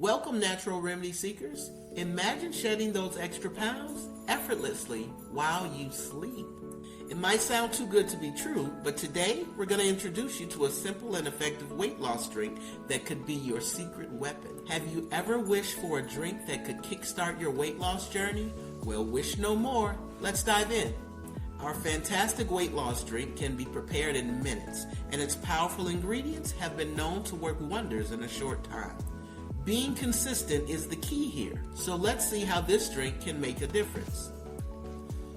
Welcome, natural remedy seekers. Imagine shedding those extra pounds effortlessly while you sleep. It might sound too good to be true, but today we're going to introduce you to a simple and effective weight loss drink that could be your secret weapon. Have you ever wished for a drink that could kickstart your weight loss journey? Well, wish no more. Let's dive in. Our fantastic weight loss drink can be prepared in minutes, and its powerful ingredients have been known to work wonders in a short time. Being consistent is the key here, so let's see how this drink can make a difference.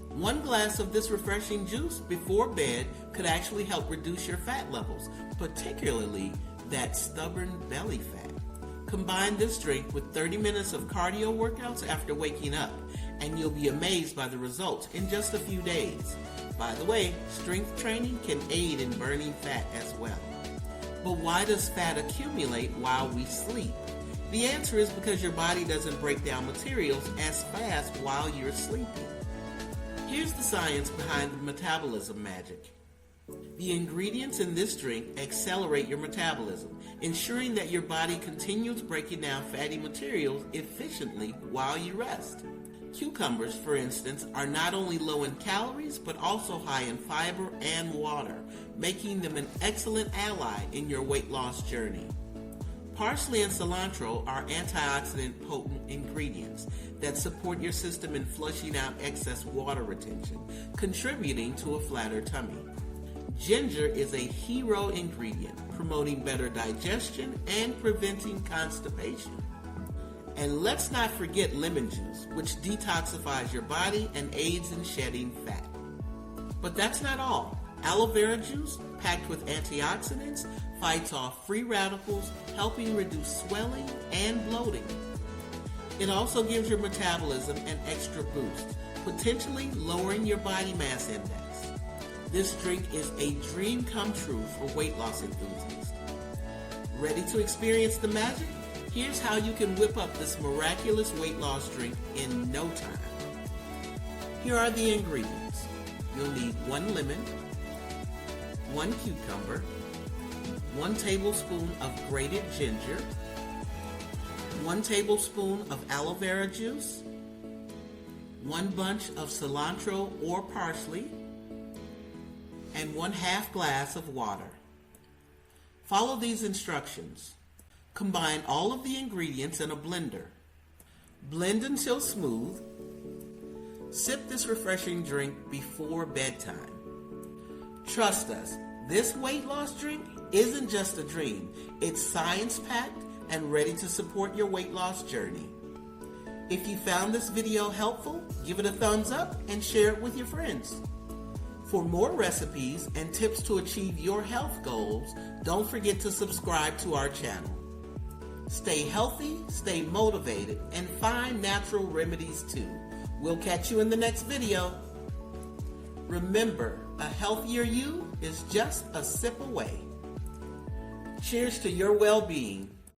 1 glass of this refreshing juice before bed could actually help reduce your fat levels, particularly that stubborn belly fat. Combine this drink with 30 minutes of cardio workouts after waking up, and you'll be amazed by the results in just a few days. By the way, strength training can aid in burning fat as well. But why does fat accumulate while we sleep? The answer is because your body doesn't break down materials as fast while you're sleeping. Here's the science behind the metabolism magic. The ingredients in this drink accelerate your metabolism, ensuring that your body continues breaking down fatty materials efficiently while you rest. Cucumbers, for instance, are not only low in calories, but also high in fiber and water, making them an excellent ally in your weight loss journey. Parsley and cilantro are antioxidant potent ingredients that support your system in flushing out excess water retention, contributing to a flatter tummy. Ginger is a hero ingredient, promoting better digestion and preventing constipation. And let's not forget lemon juice, which detoxifies your body and aids in shedding fat. But that's not all. Aloe vera juice, packed with antioxidants, fights off free radicals, helping reduce swelling and bloating. It also gives your metabolism an extra boost, potentially lowering your body mass index. This drink is a dream come true for weight loss enthusiasts. Ready to experience the magic? Here's how you can whip up this miraculous weight loss drink in no time. Here are the ingredients. You'll need 1 lemon, 1 cucumber, 1 tablespoon of grated ginger, 1 tablespoon of aloe vera juice, 1 bunch of cilantro or parsley, and 1/2 glass of water. Follow these instructions. Combine all of the ingredients in a blender. Blend until smooth. Sip this refreshing drink before bedtime. Trust us, this weight loss drink isn't just a dream. It's science-packed and ready to support your weight loss journey. If you found this video helpful, give it a thumbs up and share it with your friends. For more recipes and tips to achieve your health goals, don't forget to subscribe to our channel. Stay healthy, stay motivated, and find natural remedies too. We'll catch you in the next video. Remember, a healthier you is just a sip away. Cheers to your well-being.